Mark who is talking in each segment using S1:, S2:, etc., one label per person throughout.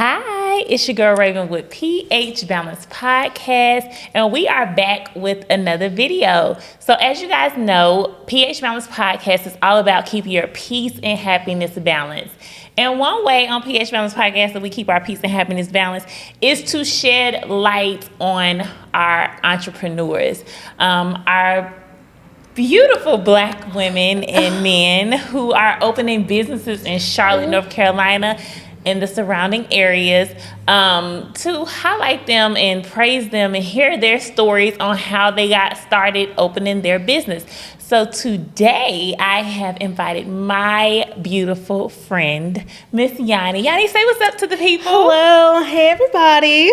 S1: Hi, it's your girl Raven with pH Balance Podcast, and we are back with another video. So as you guys know, pH Balance Podcast is all about keeping your peace and happiness balanced. And one way on pH Balance Podcast that we keep our peace and happiness balanced is to shed light on our entrepreneurs, our beautiful Black women and men who are opening businesses in Charlotte, North Carolina, in the surrounding areas, to highlight them and praise them and hear their stories on how they got started opening their business. So today I have invited my beautiful friend, Miss Yani. Yani, say what's up to the people.
S2: Hello, hey everybody.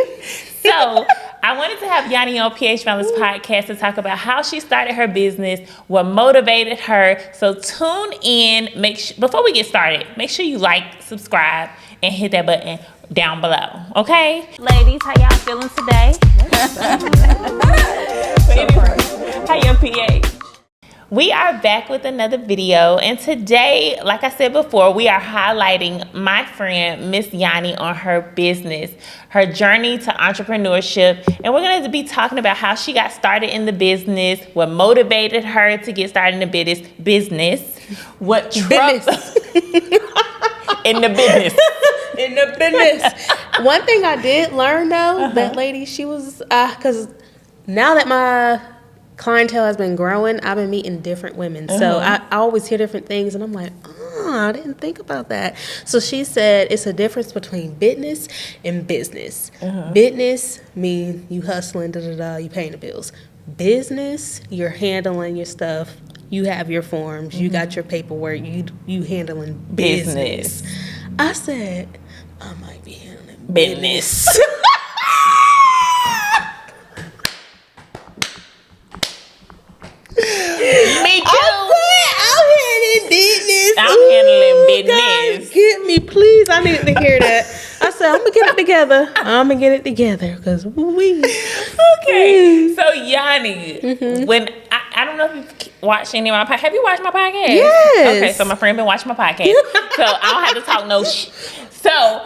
S1: So I wanted to have Yani on pH Balance Podcast to talk about how she started her business, what motivated her. So tune in. Before we get started, make sure you like, subscribe, and hit that button down below. Okay, ladies, how y'all feeling today? How your pH? We are back with another video, and today, like I said before, we are highlighting my friend Miss Yani on her business, her journey to entrepreneurship, and we're going to be talking about how she got started in the business, what motivated her to get started in the business, what trumped in the business.
S2: In the business. One thing I did learn though, that lady, she was, because now that my clientele has been growing, I've been meeting different women. So I always hear different things and I'm like, I didn't think about that. So she said it's a difference between business and business. Business means you hustling, you paying the bills. Business, you're handling your stuff. You have your forms. You got your paperwork. You handling business. I said, I might be handling business.
S1: Me too.
S2: I'm handling business.
S1: I'm handling business.
S2: God, get me, please. I need to hear that. I said, I'm going to get it together. I'm going to get it together because we.
S1: Okay. So, Yani, when I don't know if you've watched any of my podcasts. Have you watched my podcast?
S2: Yes.
S1: Okay, so my friend been watching my podcast. So, I don't have to talk no shit. So,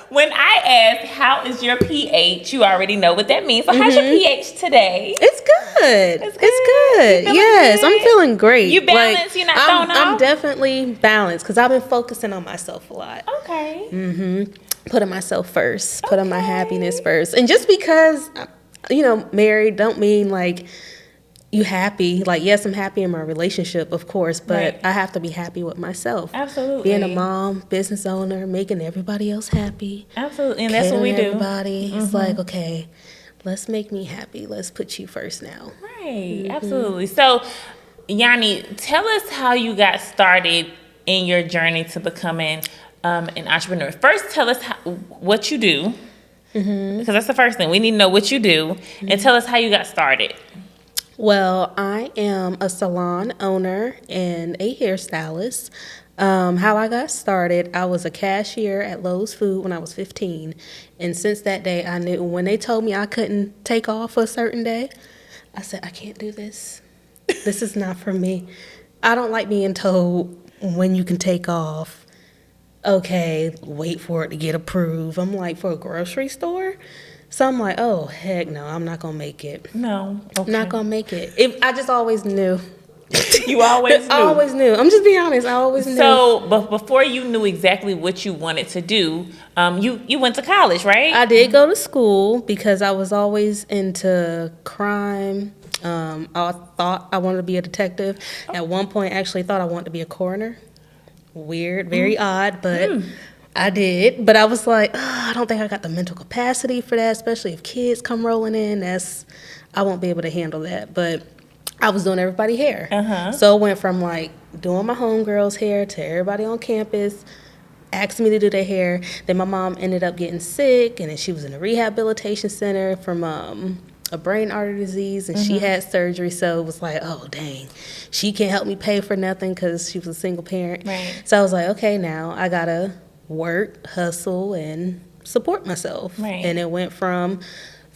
S1: when I asked, how is your pH? You already know what that means. So, how's your pH today?
S2: It's good. It's good. Yes,
S1: good?
S2: I'm feeling great.
S1: You balanced? You're not thrown off?
S2: I'm definitely balanced because I've been focusing on myself a lot.
S1: Okay.
S2: Putting myself first, putting my happiness first. And just because, married don't mean like you happy. Like, yes, I'm happy in my relationship, of course, but I have to be happy with myself.
S1: Absolutely.
S2: Being a mom, business owner, making everybody else happy.
S1: Absolutely. And that's what we do.
S2: Everybody. It's like, okay, let's make me happy. Let's put you first now.
S1: Right. Absolutely. So, Yani, tell us how you got started in your journey to becoming an entrepreneur. First, tell us what you do, because that's the first thing. We need to know what you do, and tell us how you got started.
S2: Well, I am a salon owner and a hairstylist. How I got started, I was a cashier at Lowe's Food when I was 15. And since that day, I knew when they told me I couldn't take off a certain day, I said, I can't do this. This is not for me. I don't like being told when you can take off. Okay, wait for it to get approved. I'm like, for a grocery store? So I'm like, oh, heck no, I'm not going to make it.
S1: No. Okay.
S2: I'm not going to make it. I just always knew.
S1: You always knew?
S2: I always knew. I'm just being honest. I always knew.
S1: So, but before you knew exactly what you wanted to do, you went to college, right?
S2: I did go to school because I was always into crime. I thought I wanted to be a detective. At one point, I actually thought I wanted to be a coroner. Weird, very odd, but I did. But I was like, I don't think I got the mental capacity for that, especially if kids come rolling in. I won't be able to handle that. But I was doing everybody's hair. So it went from like doing my homegirls' hair to everybody on campus asking me to do their hair. Then my mom ended up getting sick, and then she was in a rehabilitation center from a brain artery disease, and she had surgery. So it was like, oh, dang, she can't help me pay for nothing because she was a single parent.
S1: Right.
S2: So I was like, okay, now I got to work, hustle, and support myself.
S1: Right.
S2: And it went from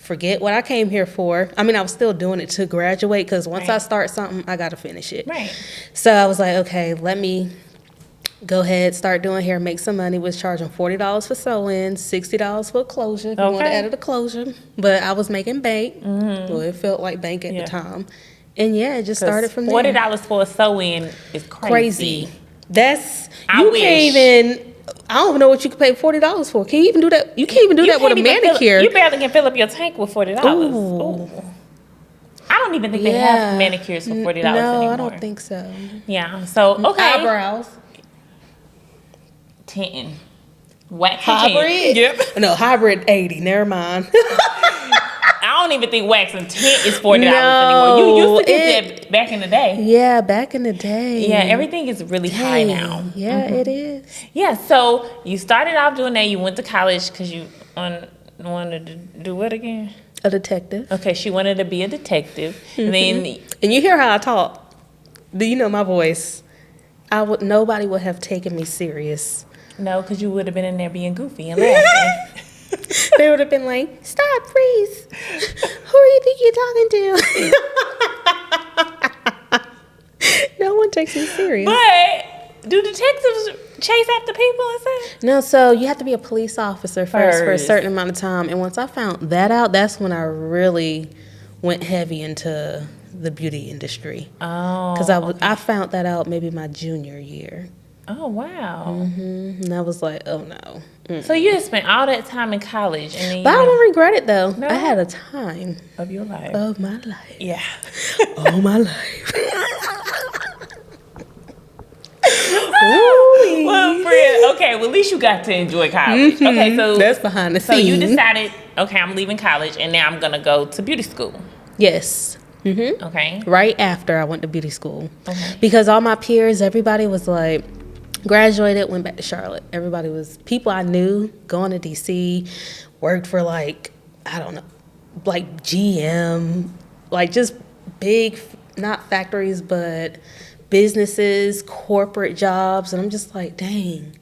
S2: forget what I came here for. I mean, I was still doing it to graduate because once I start something, I got to finish it.
S1: Right.
S2: So I was like, okay, let me Go ahead, start doing hair, make some money. Was charging $40 for sew-ins, $60 for closure if you wanted to add a closure. But I was making bank. Well, it felt like bank at the time. And yeah, it just started from there.
S1: $40 for a sew-in is crazy.
S2: That's can't even. I don't even know what you could pay $40 for. Can you even do that? You can't even do that with a manicure.
S1: You barely can fill up your tank with $40. Ooh. I don't even think they have manicures for $40 anymore.
S2: No, I don't think so.
S1: Yeah. So
S2: eyebrows.
S1: $10. Wax
S2: hybrid?
S1: $10. Yep.
S2: No, hybrid $80. Never mind.
S1: I don't even think wax and tint is $40 anymore. You used to get that back in the day.
S2: Yeah, back in the day.
S1: Yeah, everything is really high now.
S2: Yeah, it is.
S1: Yeah, so you started off doing that. You went to college because you wanted to do what again?
S2: A detective.
S1: Okay, she wanted to be a detective. And
S2: you hear how I talk. Do you know my voice? Nobody would have taken me serious.
S1: No, because you would have been in there being goofy and laughing.
S2: They would have been like, stop, freeze. Who do you think you're talking to? No one takes me serious.
S1: But do detectives chase after people and stuff?
S2: No, so you have to be a police officer first for a certain amount of time. And once I found that out, that's when I really went heavy into the beauty industry.
S1: Oh.
S2: Because I found that out maybe my junior year.
S1: Oh, wow.
S2: And I was like, oh, no.
S1: So you had spent all that time in college. And then
S2: but I don't regret it, though.
S1: No?
S2: I had a time.
S1: Of your life.
S2: Of my life.
S1: Yeah.
S2: All my life.
S1: Well, friend, okay, well, at least you got to enjoy college. Okay, so
S2: that's behind the scenes.
S1: So you decided, okay, I'm leaving college, and now I'm going to go to beauty school.
S2: Yes.
S1: Okay.
S2: Right after I went to beauty school.
S1: Okay.
S2: Because all my peers, everybody was like, graduated, went back to Charlotte. Everybody was people I knew going to DC, worked for like, I don't know, like GM, like just big, not factories, but businesses, corporate jobs. And I'm just like, dang,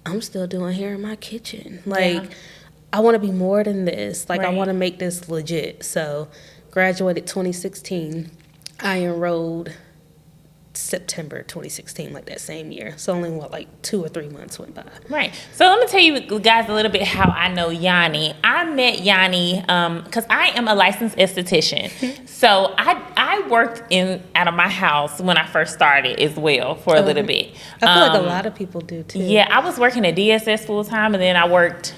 S2: I'm still doing hair in my kitchen. Like, I want to be more than this. Like, I want to make this legit. So, graduated 2016. I enrolled September 2016, like that same year. So only like 2 or 3 months went by.
S1: Right. So let me tell you guys a little bit how I know Yani. I met Yani because I am a licensed esthetician. So I worked out of my house when I first started as well for a little bit.
S2: I feel like a lot of people do too.
S1: Yeah, I was working at DSS full time, and then I worked.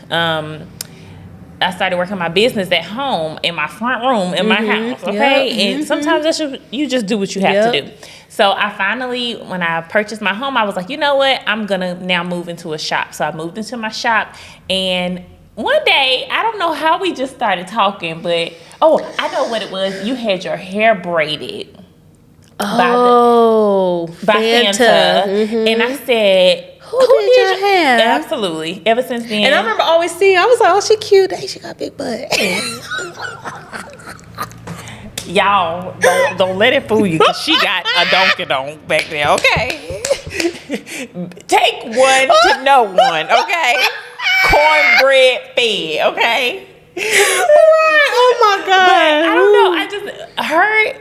S1: I started working my business at home in my front room in my house. Okay, and sometimes you just do what you have to do. So I finally, when I purchased my home, I was like, you know what? I'm going to now move into a shop. So I moved into my shop. And one day, I don't know how we just started talking, but, I know what it was. You had your hair braided. By Santa. And I said, who did your hair? Absolutely. Ever since then.
S2: And I remember always seeing, I was like, oh, she cute. Hey, she got a big butt.
S1: Y'all, don't let it fool you, because she got a donkey donk back there, okay? Take one to know one, okay? Cornbread fed, okay?
S2: Right. Oh, my God.
S1: But I don't know. I just heard,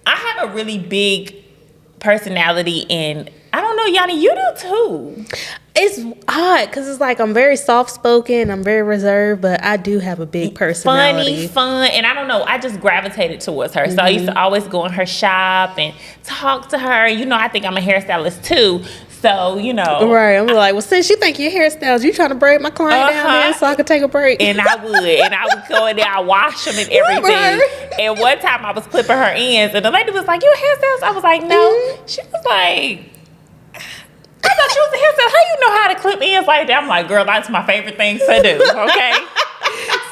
S1: I have a really big personality, and I don't know, Yani, you do too.
S2: It's odd because it's like I'm very soft-spoken, I'm very reserved, but I do have a big personality.
S1: Funny, fun, and I don't know, I just gravitated towards her. So I used to always go in her shop and talk to her. You know, I think I'm a hairstylist too. So, you know.
S2: Right, I'm like, well, since you think you're hairstylist, you trying to braid my client down there so I could take a break.
S1: And I would go in there, I wash them and everything. And one time I was clipping her ends, and the lady was like, you a hairstylist? I was like, no. She was like, I thought you was a hairstylist. How you know how to clip ends like that? I'm like, girl, that's my favorite thing to do, okay?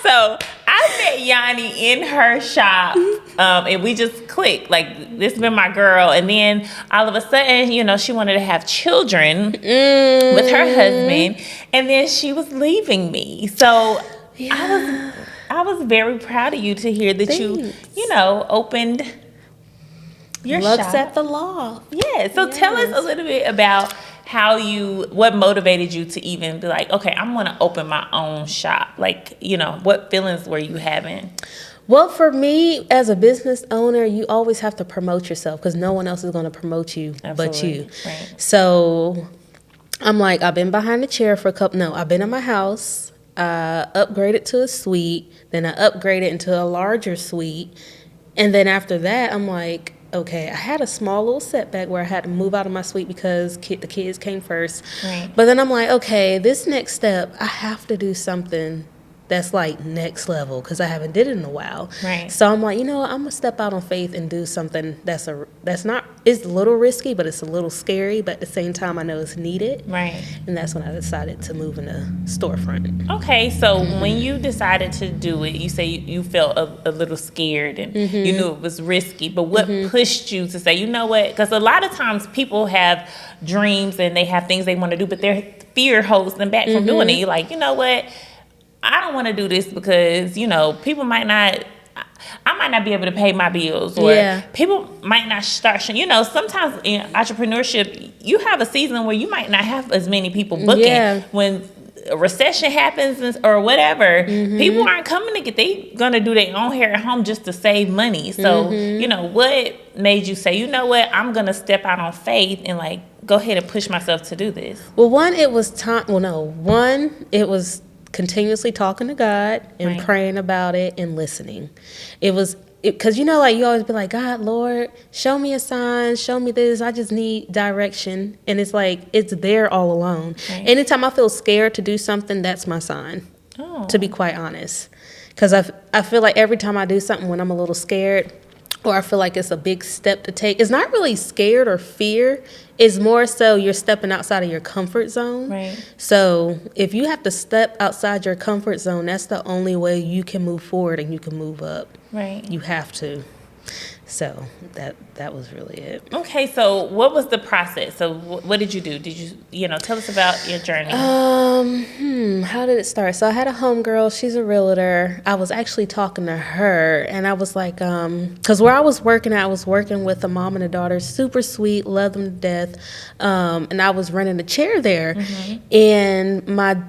S1: So I met Yani in her shop, and we just clicked. Like, this has been my girl. And then all of a sudden, you know, she wanted to have children with her husband, and then she was leaving me. So I was very proud of you to hear that you know, opened your shop.
S2: Looks at the law.
S1: Yeah. So tell us a little bit about what motivated you to even be like, okay, I'm going to open my own shop. Like, you know, what feelings were you having?
S2: Well, for me, as a business owner, you always have to promote yourself because no one else is going to promote you but you.
S1: Right.
S2: So I'm like, I've been behind the chair for a couple. No, I've been in my house. Upgraded to a suite. Then I upgraded into a larger suite. And then after that, I'm like, okay, I had a small little setback where I had to move out of my suite because the kids came first.
S1: Right.
S2: But then I'm like, okay, this next step, I have to do something that's like next level because I haven't did it in a while.
S1: Right.
S2: So I'm like, you know what, I'm gonna step out on faith and do something that's not, it's a little risky, but it's a little scary, but at the same time I know it's needed.
S1: Right.
S2: And that's when I decided to move in a storefront.
S1: Okay, so when you decided to do it, you say you felt a little scared and you knew it was risky, but what pushed you to say, you know what? Because a lot of times people have dreams and they have things they want to do, but their fear holds them back from doing it. You're like, you know what? I don't want to do this because, you know, people might not, I might not be able to pay my bills, or people might not start, you know, sometimes in entrepreneurship, you have a season where you might not have as many people booking. When a recession happens or whatever, people aren't coming to get, they gonna do their own hair at home just to save money. So, you know, what made you say, you know what, I'm gonna step out on faith and like, go ahead and push myself to do this?
S2: Well, it was continuously talking to God and praying about it and listening. Because, you know, like you always be like, God, Lord, show me a sign, show me this. I just need direction. And it's like, it's there all along. Right. Anytime I feel scared to do something, that's my sign, to be quite honest. Because I feel like every time I do something when I'm a little scared, or I feel like it's a big step to take, it's not really scared or fear. It's more so you're stepping outside of your comfort zone.
S1: Right.
S2: So if you have to step outside your comfort zone, that's the only way you can move forward and you can move up.
S1: Right.
S2: You have to. So that was really it.
S1: Okay, so what was the process? So what did you do? Did you know, tell us about your journey.
S2: How did it start? So I had a homegirl. She's a realtor. I was actually talking to her, and I was like, because where I was working with a mom and a daughter, super sweet, love them to death, and I was renting a chair there, and my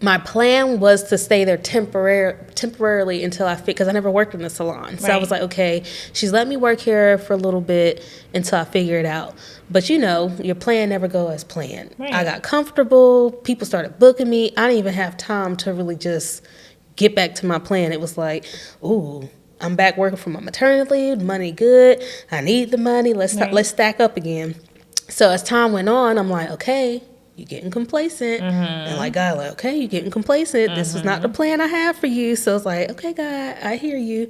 S2: my plan was to stay there temporarily until I fit, because I never worked in a salon. So I was like, okay, she's let me work here for a little bit until I figure it out. But you know, your plan never go as planned. Right. I got comfortable. People started booking me. I didn't even have time to really just get back to my plan. It was like, ooh, I'm back working for my maternity leave. Money good. I need the money. Let's stack up again. So as time went on, I'm like, okay, you're getting complacent. And like, God, like, okay, you're getting complacent. This was not the plan I had for you. So it's like, okay, God, I hear you.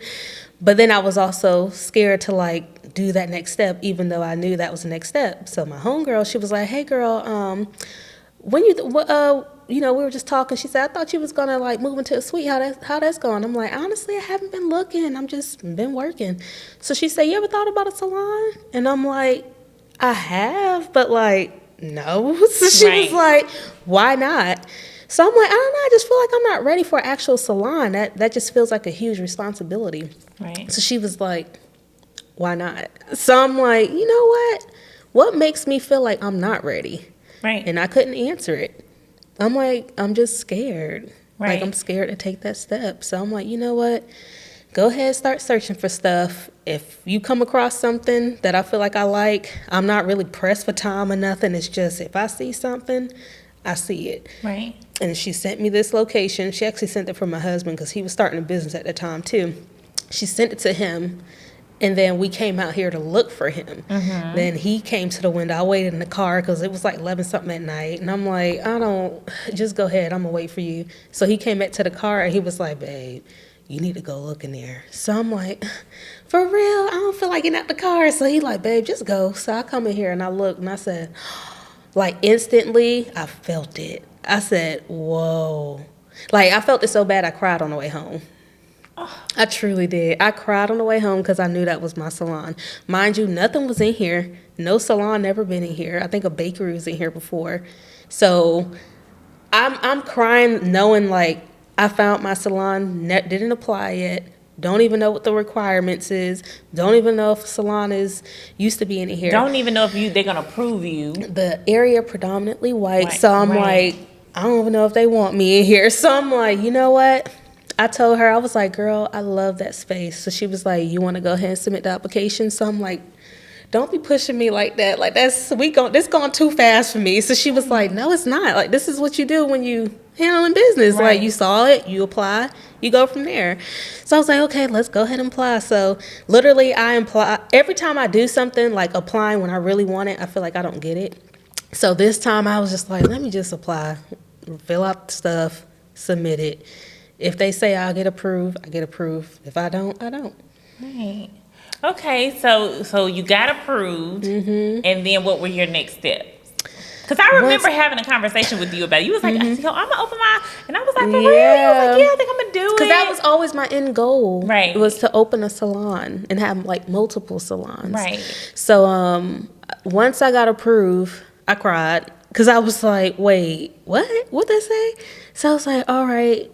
S2: But then I was also scared to like do that next step, even though I knew that was the next step. So my homegirl, she was like, hey girl, when you know, we were just talking. She said, I thought you was gonna like move into a suite. How that's going? I'm like, honestly, I haven't been looking. I'm just been working. So she said, you ever thought about a salon? And I'm like, I have, but like, no. So she was like, why not? So I'm like, I don't know. I just feel like I'm not ready for an actual salon. That just feels like a huge responsibility. Right. So she was like, why not? So I'm like, you know what? What makes me feel like I'm not ready? Right. And I couldn't answer it. I'm like, I'm just scared. Right. Like, I'm scared to take that step. So I'm like, you know what? Go ahead, start searching for stuff. If you come across something that I feel like I like, I'm not really pressed for time or nothing. It's just if I see something, I see it. Right. And she sent me this location. She actually sent it for my husband because he was starting a business at the time too. She sent it to him, and then we came out here to look for him. Then he came to the window. I waited in the car because it was like 11-something at night. And I'm like, just go ahead. I'm going to wait for you. So he came back to the car, and he was like, babe, you need to go look in there. So I'm like, for real? I don't feel like getting out the car. So he like, babe, just go. So I come in here and I look and I said, like instantly, I felt it. I said, whoa. Like I felt it so bad I cried on the way home. I truly did. I cried on the way home because I knew that was my salon. Mind you, nothing was in here. No salon never been in here. I think a bakery was in here before. So I'm crying knowing like, I found my salon, didn't apply yet, don't even know what the requirements is, don't even know if a salon is used to be in here.
S1: Don't even know if they're going to approve you.
S2: The area predominantly white, so I'm like, I don't even know if they want me in here. So I'm like, you know what? I told her, I was like, girl, I love that space. So she was like, you want to go ahead and submit the application? So I'm like, don't be pushing me like that. Like this going too fast for me. So she was like, no, it's not. Like this is what you do when you handling business.
S1: Right.
S2: Like you saw it, you apply, you go from there. So I was like, okay, let's go ahead and apply. So literally I apply every time I do something like applying when I really want it, I feel like I don't get it. So this time I was just like, let me just apply, fill out the stuff, submit it. If they say I'll get approved, I get approved. If I don't, I don't.
S1: Right. Okay, so you got approved, and then what were your next steps? Because I remember having a conversation with you about it. You was like, yo, I'm gonna open my, and I was like, for real? You was like, yeah, I think I'm gonna do it.
S2: Because that was always my end goal.
S1: Right.
S2: It was to open a salon and have like multiple salons.
S1: Right.
S2: So once I got approved, I cried because I was like, wait, what? What'd they say? So I was like, all right,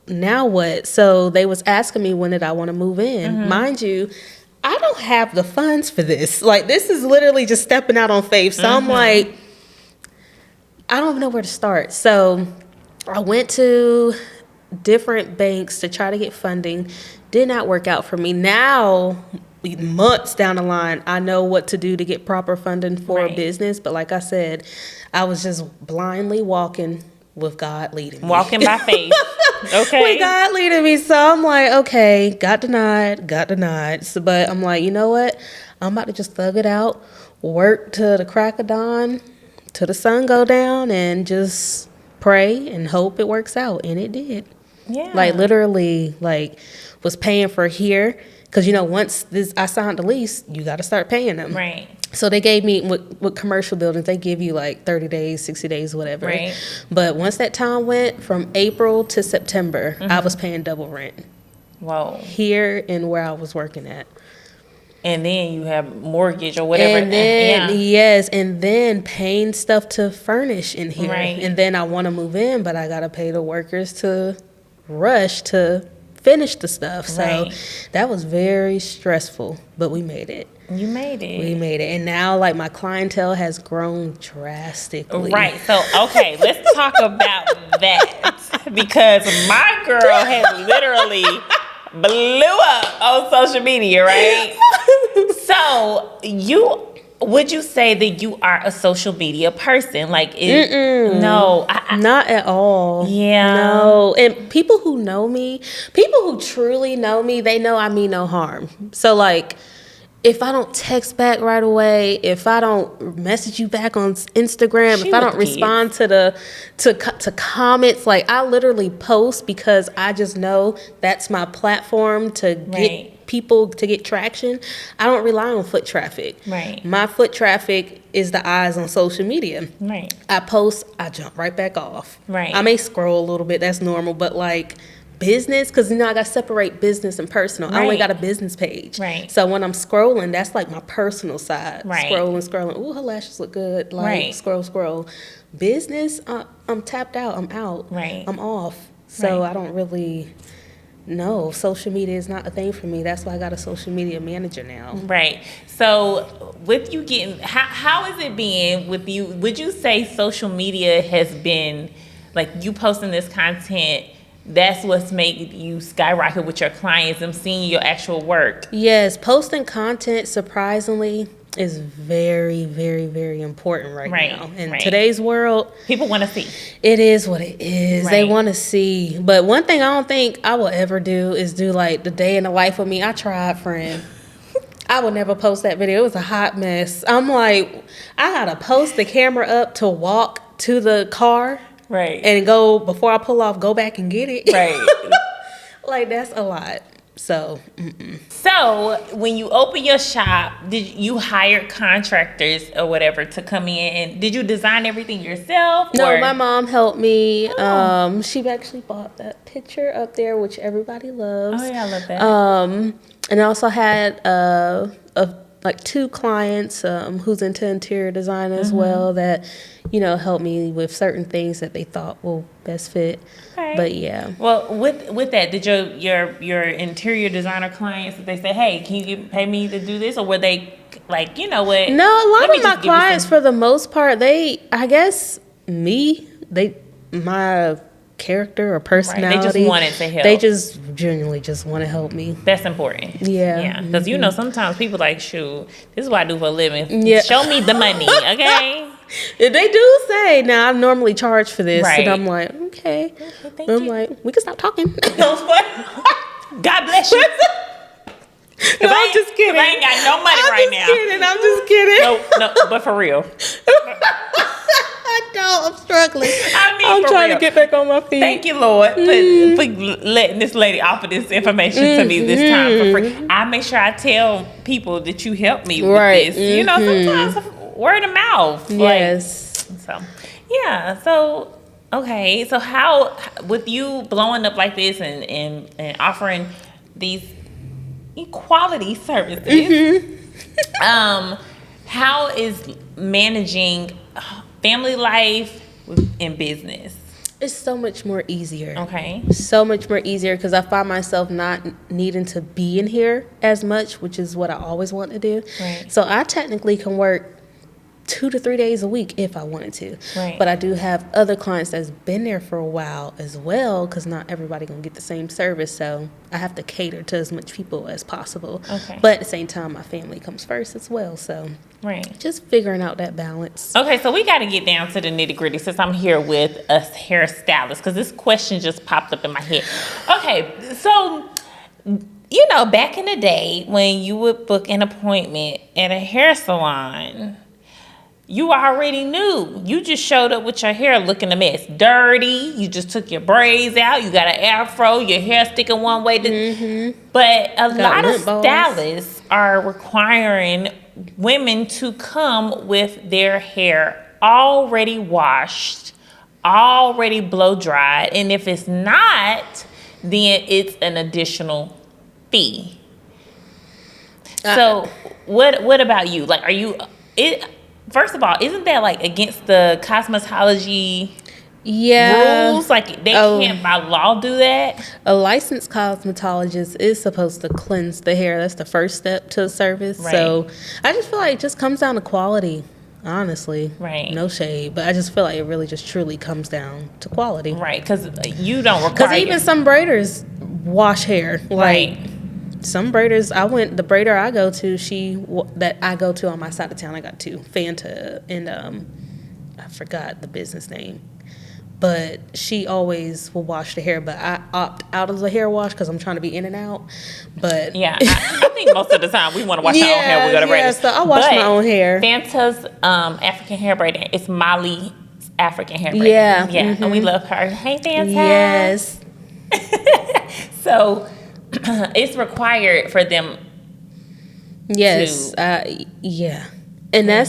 S2: now what? So they was asking me when did I want to move in. Mind you, I don't have the funds for this. Like this is literally just stepping out on faith. So I'm like, I don't even know where to start. So I went to different banks to try to get funding. Did not work out for me. Now, months down the line, I know what to do to get proper funding for a business. But like I said, I was just blindly walking with God leading me.
S1: Walking by faith. Okay.
S2: With God leading me. So I'm like, okay, got denied. So, but I'm like, you know what? I'm about to just thug it out, work to the crack of dawn, till the sun go down, and just pray and hope it works out. And it did.
S1: Yeah.
S2: Like literally, like was paying for here. Because, you know, once I signed the lease, you got to start paying them.
S1: Right.
S2: So they gave me, with commercial buildings, they give you like 30 days, 60 days, whatever.
S1: Right.
S2: But once that time went, from April to September, I was paying double rent.
S1: Whoa.
S2: Here and where I was working at.
S1: And then you have mortgage or whatever.
S2: And then, yes, and then paying stuff to furnish in here.
S1: Right.
S2: And then I want to move in, but I got to pay the workers to rush to finish the stuff. So that was very stressful, but we made it.
S1: You made it.
S2: We made it. And now, like, my clientele has grown drastically.
S1: Right. So, okay, let's talk about that. Because my girl has literally blew up on social media, right? So, would you say that you are a social media person? Like, no.
S2: Not at all.
S1: Yeah.
S2: No. And people who know me, people who truly know me, they know I mean no harm. So, like, if I don't text back right away, if I don't message you back on Instagram, if I don't respond to comments, like I literally post because I just know that's my platform to get people to get traction. I don't rely on foot traffic.
S1: Right.
S2: My foot traffic is the eyes on social media.
S1: Right.
S2: I post, I jump right back off.
S1: Right.
S2: I may scroll a little bit, that's normal, but like business, because you know I got to separate business and personal. I only got a business page.
S1: Right.
S2: So when I'm scrolling, that's like my personal side.
S1: Right.
S2: Scrolling. Ooh, her lashes look good. Like scroll. Business, I'm tapped out. I'm out.
S1: Right.
S2: I'm off. So I don't really know. Social media is not a thing for me. That's why I got a social media manager now.
S1: Right. So with you getting, how is it being with you? Would you say social media has been, like you posting this content, that's what's made you skyrocket with your clients and seeing your actual work? Yes,
S2: posting content surprisingly is very, very, very important right now. In today's world,
S1: people want to see.
S2: It is what it is. They want to see. But one thing I don't think I will ever do is do like the day in the life of me. I tried, friend. I would never post that video. It was a hot mess. I'm like, I gotta post the camera up to walk to the car.
S1: Right.
S2: And go, before I pull off, go back and get it.
S1: Right.
S2: Like, that's a lot. So,
S1: So, when you open your shop, did you hire contractors or whatever to come in? And did you design everything yourself?
S2: No, my mom helped me. She actually bought that picture up there, which everybody loves.
S1: Oh, yeah, I love that.
S2: And I also had like 2 clients who's into interior design as well that, you know, helped me with certain things that they thought will best fit. Okay. But yeah.
S1: Well, with that, did your interior designer clients, did they say, hey, can you pay me to do this? Or were they like, you know what?
S2: No, a lot of my clients, for the most part, my character or personality.
S1: Right. They just wanted to help.
S2: They just genuinely just want to help me.
S1: That's important.
S2: Yeah.
S1: Yeah. Because, you know, sometimes people like, shoot, this is what I do for a living.
S2: Yeah.
S1: Show me the money, okay?
S2: They do say, now I normally charge for this.
S1: Right.
S2: And I'm like, okay.
S1: Thank
S2: I'm
S1: you.
S2: like, we can stop talking.
S1: God bless you.
S2: No, I'm just kidding.
S1: I ain't got no money
S2: I'm just kidding.
S1: No, but for real.
S2: I know, I'm struggling.
S1: I'm
S2: trying to get back on my feet.
S1: Thank you, Lord, for letting this lady offer this information to me this time for free. I make sure I tell people that you helped me with this. You know, sometimes word of mouth.
S2: Yes.
S1: So, yeah. So, okay. So how, with you blowing up like this and offering these equality services, how is managing family life and business?
S2: It's so much more easier.
S1: Okay.
S2: So much more easier because I find myself not needing to be in here as much, which is what I always want to do.
S1: Right.
S2: So I technically can work 2 to 3 days a week if I wanted to.
S1: Right.
S2: But I do have other clients that's been there for a while as well, because not everybody gonna get the same service. So I have to cater to as much people as possible.
S1: Okay.
S2: But at the same time, my family comes first as well. So
S1: Right.
S2: just figuring out that balance.
S1: Okay, so we got to get down to the nitty gritty since I'm here with a hairstylist, because this question just popped up in my head. Okay, so, you know, back in the day when you would book an appointment at a hair salon, you already knew. You just showed up with your hair looking a mess. Dirty. You just took your braids out. You got an afro. Your hair sticking one way. But a lot of stylists are requiring women to come with their hair already washed, already blow dried. And if it's not, then it's an additional fee. So what about you? Like, are you... First of all, isn't that like against the cosmetology rules? Like they can't by law do that?
S2: A licensed cosmetologist is supposed to cleanse the hair. That's the first step to the service.
S1: Right.
S2: So I just feel like it just comes down to quality, honestly.
S1: Right.
S2: No shade, but I just feel like it really just truly comes down to quality.
S1: Right, because you don't require...
S2: Because even some braiders wash hair. Like, some braiders, the braider I go to, that I go to on my side of town, I got two, Fanta, and I forgot the business name. But she always will wash the hair, but I opt out of the hair wash because I'm trying to be in and out. But
S1: yeah, I think most of the time we want to wash our own hair. We go to braiders.
S2: So I wash my own hair.
S1: Fanta's African hair braiding. It's Molly's African hair braiding.
S2: Yeah,
S1: and we love her. Hey, Fanta.
S2: Yes.
S1: So it's required for them.
S2: Yes. Yeah. And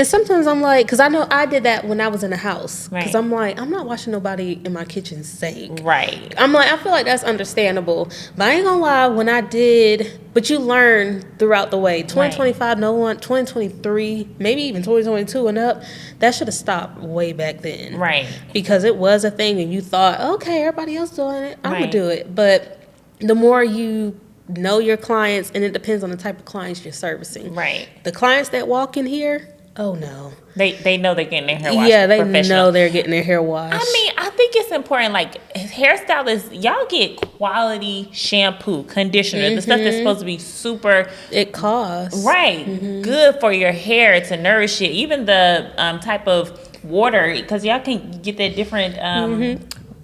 S2: sometimes I'm like, because I know I did that when I was in the house. Because I'm like, I'm not washing nobody in my kitchen sink.
S1: Right.
S2: I'm like, I feel like that's understandable. But I ain't gonna lie, when I did, but you learn throughout the way. 2025, no one, 2023, maybe even 2022 and up, that should have stopped way back then.
S1: Right.
S2: Because it was a thing and you thought, okay, everybody else doing it, I'm gonna do it. But the more you know your clients, and it depends on the type of clients you're servicing.
S1: Right.
S2: The clients that walk in here, oh no.
S1: They know they're getting their hair washed.
S2: Yeah, they know they're getting their hair washed.
S1: I mean, I think it's important, like, hairstylists, y'all get quality shampoo, conditioner, the stuff that's supposed to be super...
S2: It costs.
S1: Right. Good for your hair to nourish it. Even the type of water, because y'all can get that different...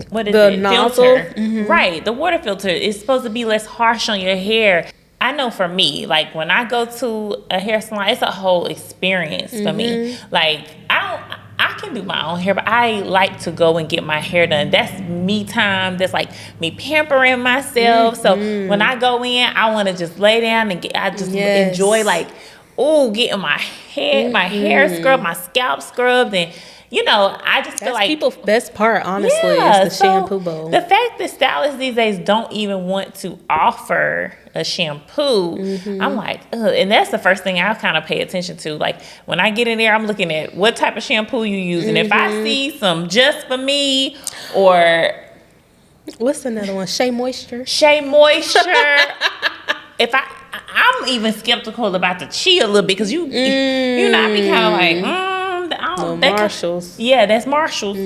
S1: What is it?
S2: Nozzle.
S1: Filter. Right. The water filter is supposed to be less harsh on your hair. I know for me, like when I go to a hair salon, it's a whole experience for me. Like I can do my own hair, but I like to go and get my hair done. That's me time. That's like me pampering myself. So when I go in, I want to just lay down and enjoy like, getting my hair scrubbed, my scalp scrubbed, and you know, I just feel like
S2: people's best part, honestly, is the shampoo bowl.
S1: The fact that stylists these days don't even want to offer a shampoo, I'm like, ugh. And that's the first thing I kind of pay attention to. Like when I get in there, I'm looking at what type of shampoo you use, and if I see some just for me or
S2: what's another one? Shea Moisture.
S1: If I'm even skeptical about the chia a little bit because you know, I be kind of like, I
S2: Well,
S1: that
S2: Marshalls.
S1: yeah, that's Marshalls.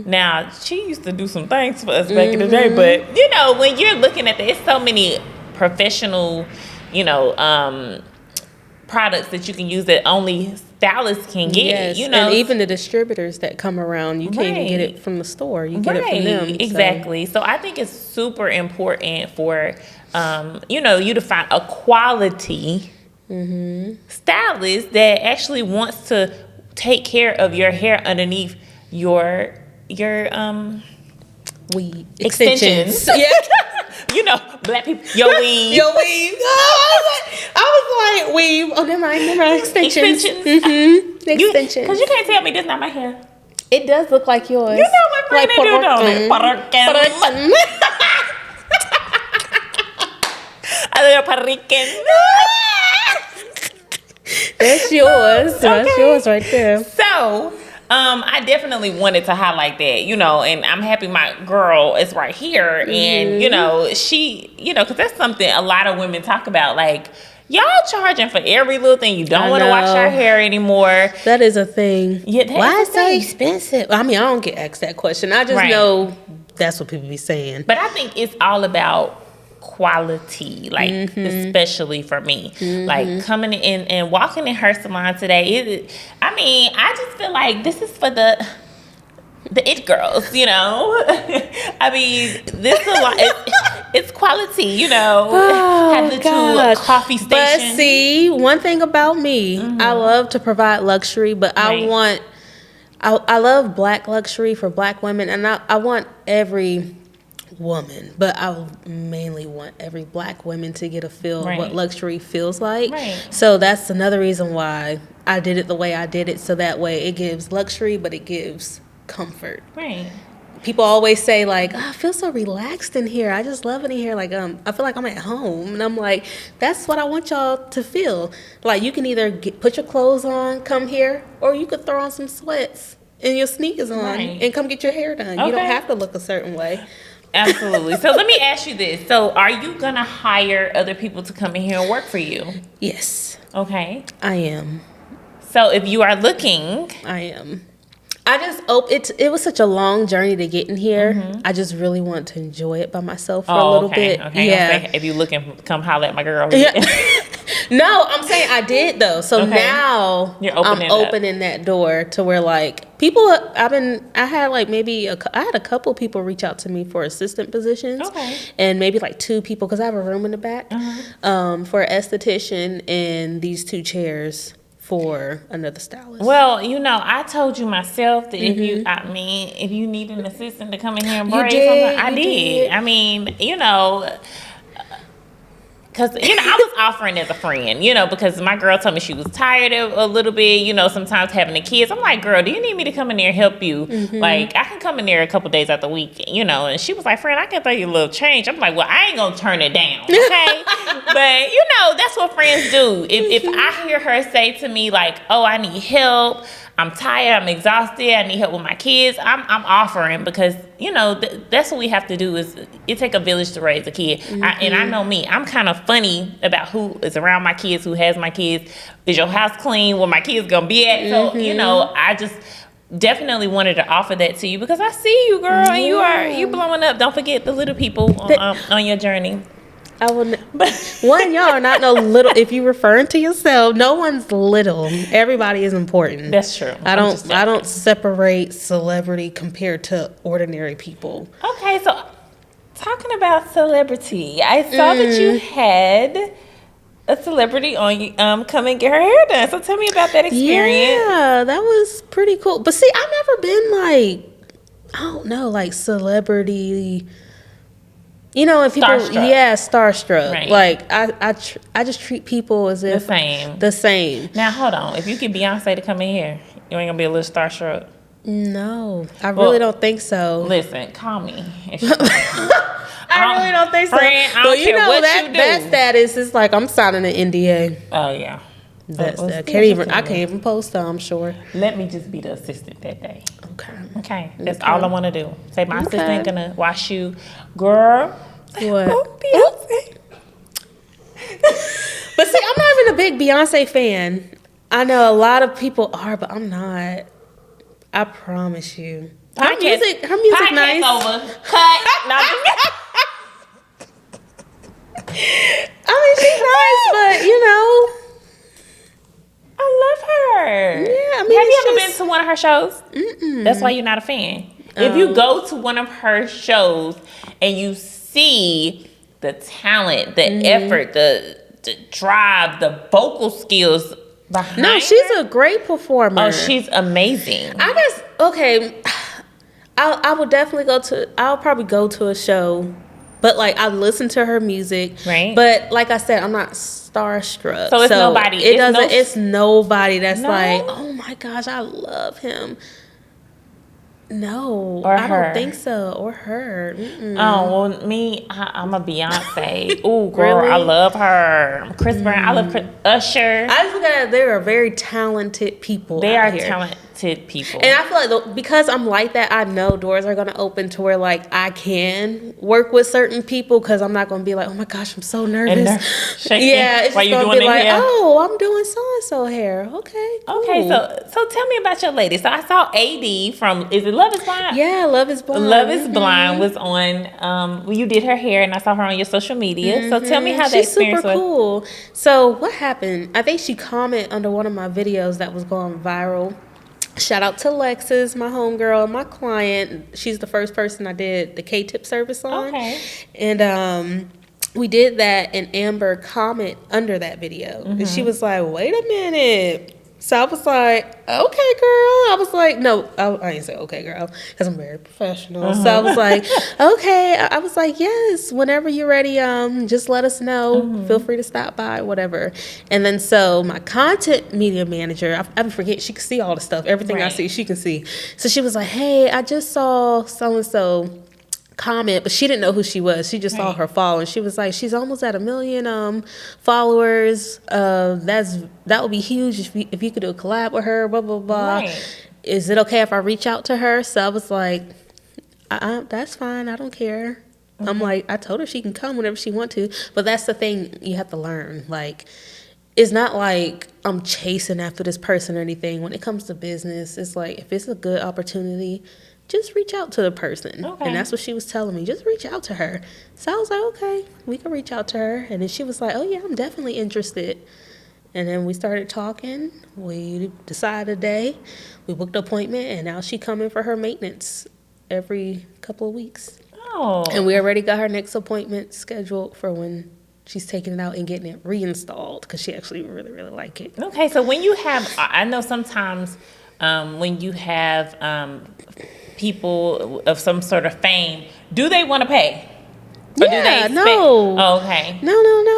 S1: Now, she used to do some things for us back in the day, but you know, when you're looking at it's so many professional, you know, products that you can use that only stylists can get.
S2: Yes,
S1: You know,
S2: and even the distributors that come around, you can't even get it from the store. You get it from them.
S1: Exactly. So I think it's super important for, you know, you to find a quality stylist that actually wants to take care of your hair underneath your
S2: weave
S1: extensions.
S2: Yeah.
S1: You know, black people, your weave.
S2: Your weave. Oh, I was like, weave. Oh, never mind. Extensions. Extensions.
S1: Because you can't tell me this not my hair.
S2: It does look like yours.
S1: You know what friend they do, don't it? A little Puerto
S2: That's yours. That's yours right there.
S1: So, I definitely wanted to highlight that, you know, and I'm happy my girl is right here. And, you know, she, you know, because that's something a lot of women talk about. Like, y'all charging for every little thing. You don't want to wash your hair anymore.
S2: That is a thing.
S1: Yeah,
S2: why is it so expensive? I mean, I don't get asked that question. I just know that's what people be saying.
S1: But I think it's all about quality, like especially for me, like coming in and walking in her salon today. I mean, I just feel like this is for the it girls, you know. I mean, this salon it's quality, you know. Have the two coffee stations.
S2: But see, one thing about me, I love to provide luxury, but I love black luxury for black women, and I want every woman, but I mainly want every black woman to get a feel of what luxury feels like. So that's another reason why I did it the way I did it, so that way it gives luxury, but it gives comfort. People always say like, oh, I feel so relaxed in here. I just love it in here. Like, I feel like I'm at home. And I'm like, that's what I want y'all to feel. Like, you can either put your clothes on, come here, or you could throw on some sweats and your sneakers on and come get your hair done. You don't have to look a certain way.
S1: Absolutely. So let me ask you this. So are you going to hire other people to come in here and work for you?
S2: Yes.
S1: Okay.
S2: I am.
S1: So if you are looking.
S2: I am. I just it was such a long journey to get in here. I just really want to enjoy it by myself for a little bit.
S1: Okay. Yeah. If you looking, come holler at my girl.
S2: Yeah. No, I'm saying I did though. So now I'm opening that door to where like people. I had like maybe I had a couple people reach out to me for assistant positions. And maybe like 2 people because I have a room in the back for an esthetician and these 2 chairs for another stylist.
S1: Well, you know, I told you myself that if you need an assistant to come in here and braid something, I did. I mean, you know, because, you know, I was offering as a friend, you know, because my girl told me she was tired of a little bit, you know, sometimes having the kids. I'm like, girl, do you need me to come in there and help you? Like, I can come in there a couple days out the week, you know. And she was like, friend, I can throw you a little change. I'm like, well, I ain't going to turn it down, okay? But, you know, that's what friends do. If I hear her say to me, like, oh, I need help, I'm tired, I'm exhausted, I need help with my kids, I'm offering because, you know, that's what we have to do is it take a village to raise a kid. And I know me, I'm kind of funny about who is around my kids, who has my kids. Is your house clean? Where my kids gonna be at? So, you know, I just definitely wanted to offer that to you because I see you, girl, and you blowing up. Don't forget the little people on your journey.
S2: I will. One, y'all are not no little. If you referring to yourself, no one's little. Everybody is important.
S1: That's true.
S2: I don't separate celebrity compared to ordinary people.
S1: Okay, so talking about celebrity, I saw that you had a celebrity on you come and get her hair done. So tell me about that experience.
S2: Yeah, that was pretty cool. But see, I've never been like, I don't know, like celebrity. You know, if people, starstruck.
S1: Right.
S2: Like I just treat people as if the same.
S1: Now hold on, if you get Beyonce to come in here, you ain't gonna be a little starstruck.
S2: No, I really don't think so.
S1: Listen, call me.
S2: I really don't think so.
S1: Friend, I don't care what you do.
S2: That status is like I'm signing an NDA.
S1: Oh yeah.
S2: I can't even post that, I'm sure.
S1: Let me just be the assistant that day. Okay. That's all I want to do. Say my assistant gonna wash you, girl.
S2: What? Beyonce. But see, I'm not even a big Beyonce fan. I know a lot of people are, but I'm not. I promise you.
S1: Podcast,
S2: Her music
S1: podcast
S2: nice.
S1: over. Cut. No, I'm just-
S2: I mean, she's nice, but you know.
S1: I love her.
S2: Yeah, I mean,
S1: have you
S2: it's
S1: ever
S2: just-
S1: been to one of her shows?
S2: Mm-mm.
S1: That's why you're not a fan. If you go to one of her shows and you see the talent, the effort, the drive, the vocal skills behind
S2: No, she's
S1: her,
S2: a great performer.
S1: oh, she's amazing.
S2: I guess okay. I would definitely go to. I'll probably go to a show, but like I listen to her music.
S1: Right.
S2: But like I said, I'm not starstruck.
S1: So it's nobody.
S2: It
S1: It's
S2: doesn't.
S1: no-
S2: It's nobody that's
S1: No?
S2: like, oh my gosh, I love him. No,
S1: Or
S2: I
S1: her.
S2: don't think so. Or her. Mm-mm.
S1: Oh, well, me, I'm a Beyonce. Ooh, girl,
S2: Really?
S1: I love her. Chris Brown, I love Usher.
S2: I just look at it, there are very talented people.
S1: They
S2: out
S1: are
S2: here.
S1: talented people.
S2: And I feel like because I'm like that, I know doors are going to open to where like I can work with certain people because I'm not going to be like, oh my gosh, I'm so nervous.
S1: shaking
S2: Yeah, it's
S1: while
S2: just
S1: you
S2: going to
S1: doing
S2: be
S1: their
S2: like,
S1: hair.
S2: oh, I'm doing so and so hair. Okay, cool.
S1: Okay, so tell me about your lady. So I saw AD from, is it Love is Blind?
S2: Yeah, Love is Blind.
S1: Love is Blind was on, well, you did her hair and I saw her on your social media. So tell me how that
S2: She's
S1: experience
S2: super
S1: was.
S2: cool. So what happened? I think she commented under one of my videos that was going viral. Shout out to Lexus, my homegirl, my client. She's the first person I did the K-tip service on.
S1: Okay.
S2: And we did that, and Amber comment under that video. And she was like, wait a minute. So I was like, okay, girl. I was like, no, I didn't say okay, girl, because I'm very professional. So I was like, okay. I was like, yes, whenever you're ready, just let us know. Feel free to stop by, whatever. And then so my content media manager, I forget, she can see all the stuff. Everything I
S1: Right.
S2: see, she can see. So she was like, hey, I just saw so-and-so comment, but she didn't know who she was. She just saw
S1: Right.
S2: her follow, and she was like, she's almost at 1 million followers. That would be huge if you could do a collab with her, blah blah blah.
S1: Right.
S2: Is it okay if I reach out to her? So I was like, that's fine, I don't care. I'm like, I told her she can come whenever she want to, but that's the thing you have to learn. Like, it's not like I'm chasing after this person or anything. When it comes to business, it's like, if it's a good opportunity, just reach out to the person.
S1: Okay.
S2: And that's what she was telling me. Just reach out to her. So I was like, okay, we can reach out to her. And then she was like, oh yeah, I'm definitely interested. And then we started talking. We decided a day. We booked an appointment, and now she coming for her maintenance every couple of weeks.
S1: Oh.
S2: And we already got her next appointment scheduled for when she's taking it out and getting it reinstalled, because she actually really, really like it.
S1: Okay, so when you have, I know sometimes when you have people of some sort of fame, do they want to pay? Or do they
S2: Yeah,
S1: expect,
S2: no.
S1: Oh, okay.
S2: No.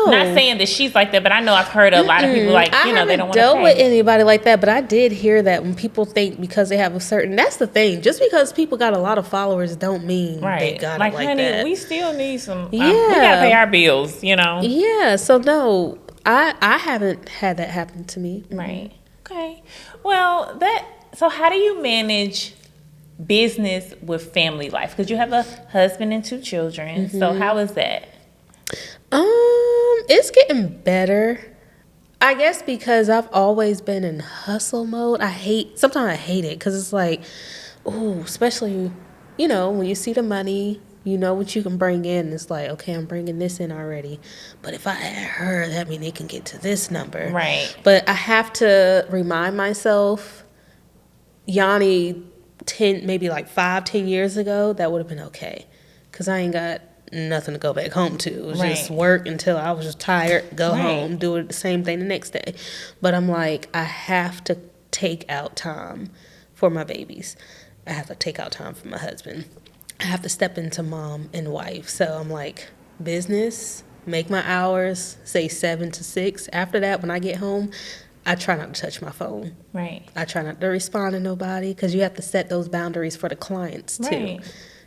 S1: Not saying that she's like that, but I know I've heard a lot of people like, they don't want to
S2: I haven't dealt with
S1: pay.
S2: anybody like that, but I did hear that when people think because they have a certain, that's the thing, just because people got a lot of followers don't mean they
S1: Right.
S2: got
S1: Like,
S2: it like
S1: honey,
S2: that.
S1: we still need some, we
S2: Yeah.
S1: gotta pay our bills, you know?
S2: Yeah, so no, I haven't had that happen to me.
S1: Right. Okay. Well, so how do you manage business with family life? Because you have a husband and 2 children. So how is that?
S2: It's getting better. I guess because I've always been in hustle mode. Sometimes I hate it because it's like, ooh, especially, when you see the money, you know what you can bring in. It's like, okay, I'm bringing this in already. But if I had her, that means they can get to this number.
S1: Right.
S2: But I have to remind myself, Yani, maybe like 5-10 years ago, that would have been okay. Because I ain't got nothing to go back home to. It was just
S1: Right.
S2: work until I was just tired, go
S1: Right.
S2: home, do it the same thing the next day. But I'm like, I have to take out time for my babies. I have to take out time for my husband. I have to step into mom and wife. So I'm like, business, make my hours, say 7 to 6. After that, when I get home, I try not to touch my phone.
S1: Right.
S2: I try not to respond to nobody, because you have to set those boundaries for the clients too.
S1: Right.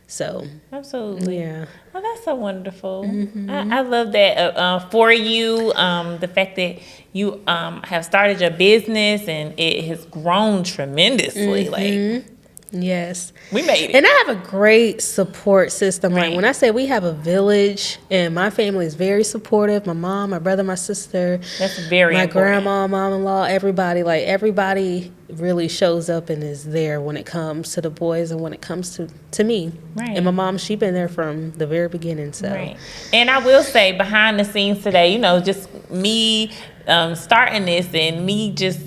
S2: So
S1: Absolutely.
S2: yeah.
S1: Well, that's so wonderful. I love that for you, the fact that you have started your business and it has grown tremendously. Like,
S2: Yes.
S1: We made it.
S2: And I have a great support system.
S1: Right.
S2: Like when I say we have a village and my family is very supportive, my mom, my brother, my sister,
S1: That's very
S2: my
S1: important.
S2: grandma, mom-in-law, everybody really shows up and is there when it comes to the boys and when it comes to me.
S1: Right.
S2: And my mom, she been there from the very beginning. So.
S1: Right. And I will say behind the scenes today, you know, just me starting this and me just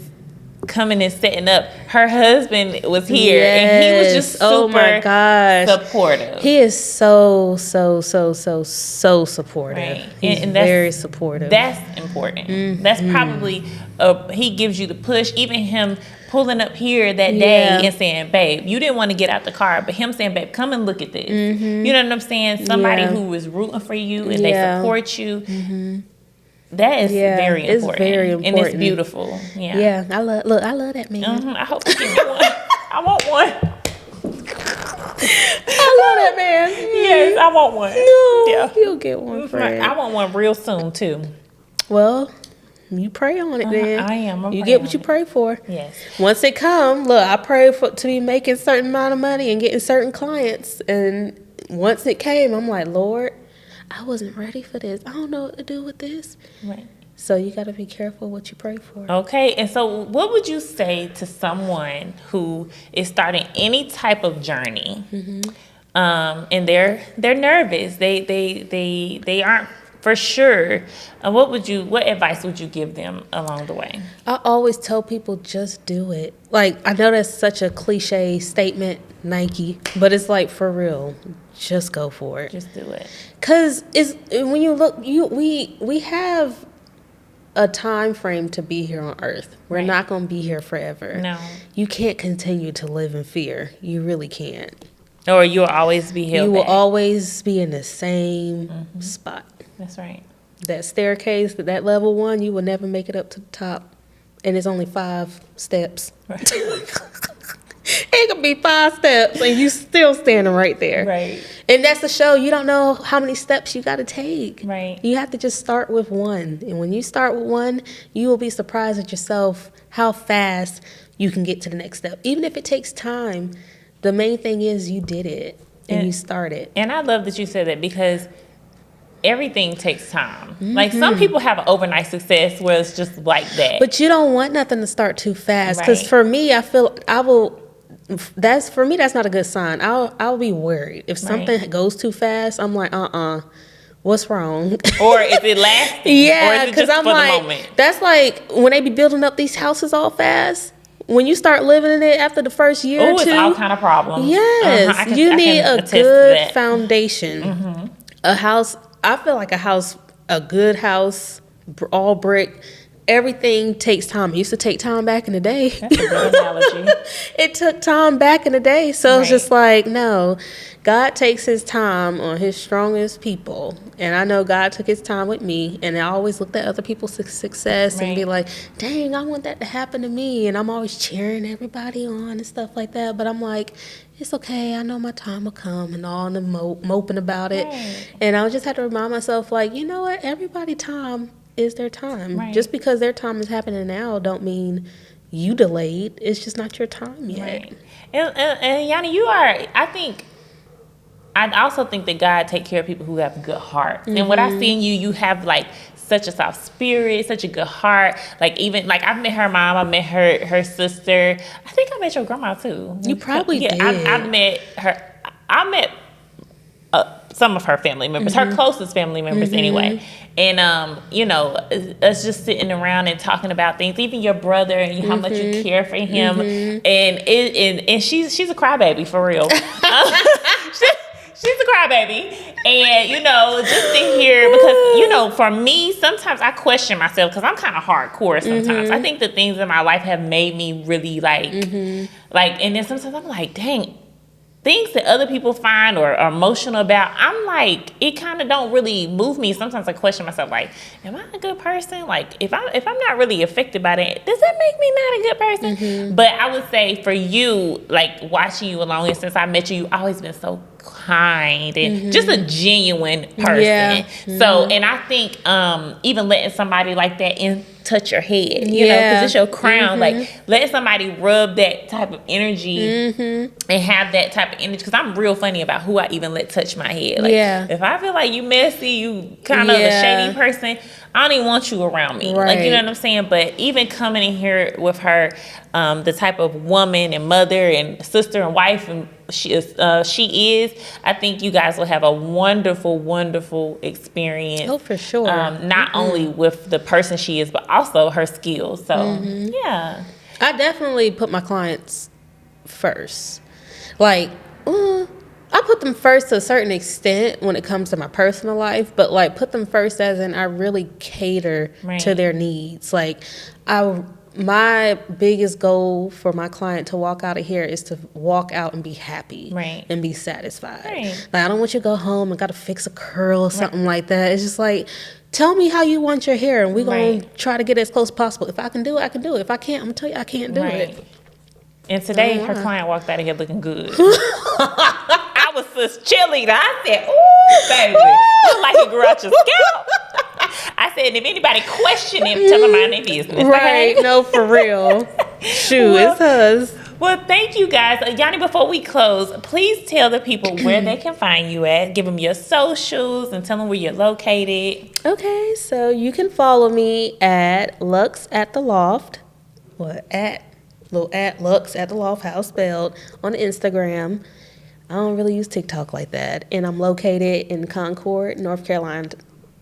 S1: coming and setting up, her husband was here and he was just super
S2: oh my gosh.
S1: supportive.
S2: He is so supportive.
S1: Right.
S2: He's
S1: And that's
S2: very supportive.
S1: That's important. That's probably he gives you the push. Even him pulling up here that day and saying, babe, you didn't want to get out the car, but him saying, babe, come and look at this. You know what I'm saying? Somebody who is rooting for you and they support you. That is very important.
S2: It's very important.
S1: And it's beautiful. Yeah.
S2: I love that man.
S1: I hope you give me one. I want one.
S2: I love that man.
S1: Yes, I want one.
S2: No, you'll get one, friend.
S1: I want one real soon too.
S2: Well, you pray on it then.
S1: I am.
S2: You get what you pray for.
S1: Yes.
S2: Once it come, look, I pray to be making a certain amount of money and getting certain clients. And once it came, I'm like, Lord, I wasn't ready for this. I don't know what to do with this.
S1: Right.
S2: So you got to be careful what you pray for.
S1: Okay. And so what would you say to someone who is starting any type of journey and they're nervous? They aren't for sure. What advice would you give them along the way?
S2: I always tell people just do it. Like, I know that's such a cliche statement, Nike, but it's like for real. Just go for it.
S1: Just do it.
S2: Cause when you look, we have a time frame to be here on Earth. We're not gonna be here forever.
S1: No.
S2: You can't continue to live in fear. You really can't.
S1: Or you'll always be held
S2: You will
S1: back.
S2: always be in the same spot.
S1: That's right.
S2: That staircase, that level 1, you will never make it up to the top. And it's only 5 steps.
S1: Right.
S2: It could be 5 steps and you still standing right there.
S1: Right.
S2: And that's the show. You don't know how many steps you got to take.
S1: Right.
S2: You have to just start with 1. And when you start with 1, you will be surprised at yourself how fast you can get to the next step. Even if it takes time, the main thing is you did it and you started.
S1: And I love that you said that because everything takes time. Like some people have an overnight success where it's just like that.
S2: But you don't want nothing to start too fast. Because
S1: Right.
S2: for me, I feel that's not a good sign. I'll be worried. If something goes too fast, I'm like, what's wrong?
S1: Or is it lasting?
S2: Yeah,
S1: or is it
S2: because
S1: just
S2: I'm
S1: for
S2: like,
S1: the moment?
S2: that's like when they be building up these houses all fast. When you start living in it after the first year or
S1: Oh,
S2: two,
S1: it's all kind of problems.
S2: yes, you need a good foundation. A house, I feel like a good house, all brick. Everything takes time. It used to take time back in the day.
S1: That's a good analogy.
S2: It took time back in the day. So it's
S1: Right.
S2: just like, no, God takes his time on his strongest people. And I know God took his time with me. And I always looked at other people's success and be
S1: Right.
S2: like, dang, I want that to happen to me. And I'm always cheering everybody on and stuff like that. But I'm like, it's okay. I know my time will come and all the moping about it.
S1: Right.
S2: And I'll just have to remind myself, like, you know what? Everybody's time is their time.
S1: Right.
S2: Just because their time is happening now don't mean you delayed. It's just not your time yet.
S1: Right. And Yani, I also think that God take care of people who have good hearts. And what I see in you have like such a soft spirit, such a good heart. Like even like I've met her mom, I met her sister. I think I met your grandma too.
S2: You probably did.
S1: I met her. I met some of her family members, her closest family members anyway. And, us just sitting around and talking about things, even your brother and how much you care for him. And she's a crybaby for real. She's a crybaby. And, just to hear, because, for me, sometimes I question myself because I'm kind of hardcore sometimes. I think the things in my life have made me really and then sometimes I'm like, dang, things that other people find or are emotional about, I'm like, it kind of don't really move me. Sometimes I question myself, like, am I a good person? Like, if I'm not really affected by that, does that make me not a good person? But I would say for you, like watching you along here since I met you, you've always been so kind and just a genuine person.
S2: Yeah.
S1: So, and I think even letting somebody like that in touch your head, you know, because it's your crown. Like letting somebody rub that type of energy and have that type of energy. Because I'm real funny about who I even let touch my head. Like if I feel like you messy, you kind of a shady person, I don't even want you around me. Like, you know what I'm saying? But even coming in here with her, the type of woman and mother and sister and wife and she is, I think you guys will have a wonderful, wonderful experience.
S2: Oh, for sure.
S1: Not only with the person she is, but also her skills. So, yeah.
S2: I definitely put my clients first. Like, I put them first to a certain extent when it comes to my personal life, but like put them first as in I really cater to their needs. Like my biggest goal for my client to walk out of here is to walk out and be happy and be satisfied. Like I don't want you to go home and got to fix a curl or something like that. It's just like, tell me how you want your hair and we're going to try to get as close as possible. If I can do it, I can do it. If I can't, I'm going to tell you I can't do it.
S1: And today, her client walked out of here looking good. I was just cheerleader. I said, ooh, baby. Look like it grew out your scalp. I said, if anybody question him, tell them mind their business.
S2: Right.
S1: Okay?
S2: No, for real. Shoot, it's hers.
S1: Well, thank you guys. Yani, before we close, please tell the people where they can find you at. Give them your socials and tell them where you're located.
S2: Okay, so you can follow me at Lux at the Loft. At Lux at the Loft House spelled on Instagram. I don't really use TikTok like that. And I'm located in Concord, North Carolina,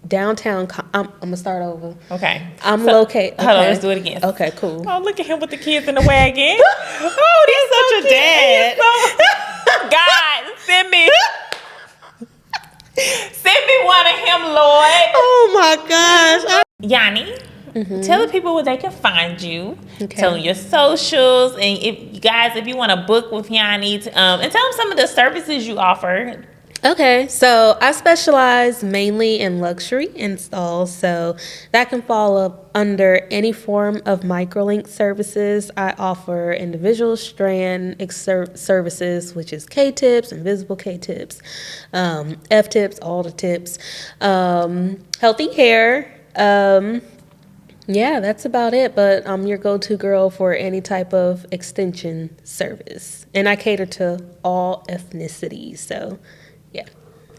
S2: downtown. I'm going to start over.
S1: Okay.
S2: I'm located. Okay.
S1: Hold on, let's do it again.
S2: Okay, cool.
S1: Oh, look at him with the kids in the wagon. Oh, he's such a dad. God, send me one of him, Lord.
S2: Oh my gosh.
S1: Yani, tell the people where they can find you. Tell them your socials, and if you want to book with Yani, and tell them some of the services you offer.
S2: Okay, so I specialize mainly in luxury installs, so that can fall up under any form of microlink services. I offer individual strand services, which is K-tips, invisible K-tips, F-tips, all the tips, healthy hair. Yeah, that's about it, but I'm your go-to girl for any type of extension service. And I cater to all ethnicities, so yeah.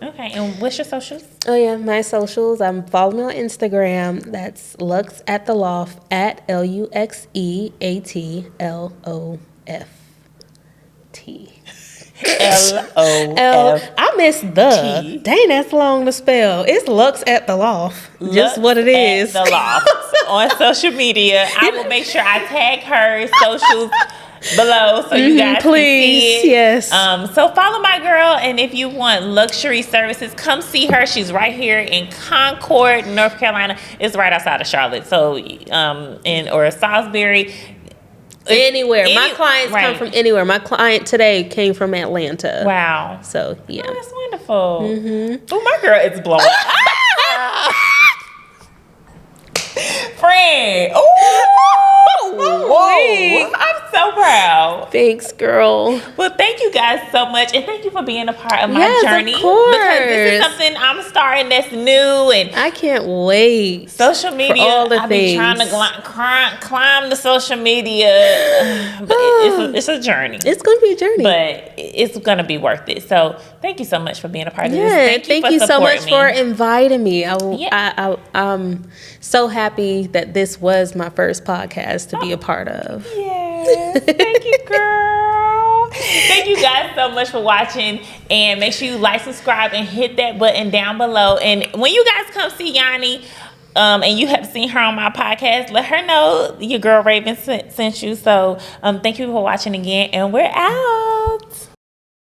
S1: Okay, and what's your socials?
S2: Oh yeah, my socials. Follow me on Instagram. That's Lux at the Loft at LUXEATLOFT.
S1: LOF.
S2: I missed the. Dang, that's long to spell. It's Lux at the Loft. Just what it is.
S1: At the Loft on social media. I will make sure I tag her socials below so you guys can see it.
S2: Yes.
S1: So follow my girl, and if you want luxury services, come see her. She's right here in Concord, North Carolina. It's right outside of Charlotte. So or Salisbury.
S2: Anywhere. My clients come from anywhere. My client today came from Atlanta.
S1: Wow.
S2: So yeah.
S1: Oh, that's wonderful. Oh, my girl is blowing up. Friend. Whoa. I'm so proud.
S2: Thanks, girl.
S1: Well, thank you guys so much, and thank you for being a part of my journey.
S2: Of course.
S1: Because this is something I'm starting that's new, and
S2: I can't wait.
S1: Social media.
S2: For all the
S1: I've
S2: things.
S1: been trying to climb the social media, but it's a journey.
S2: It's going to be a journey,
S1: but it's going to be worth it. So thank you so much for being a part of this.
S2: Thank you so much for inviting me. I'm so happy that this was my first podcast to be a part of.
S1: Yes, thank you, girl. Thank you guys so much for watching, and make sure you like, subscribe, and hit that button down below. And when you guys come see Yani, and you have seen her on my podcast, let her know your girl Raven sent you. So thank you for watching again, and we're out.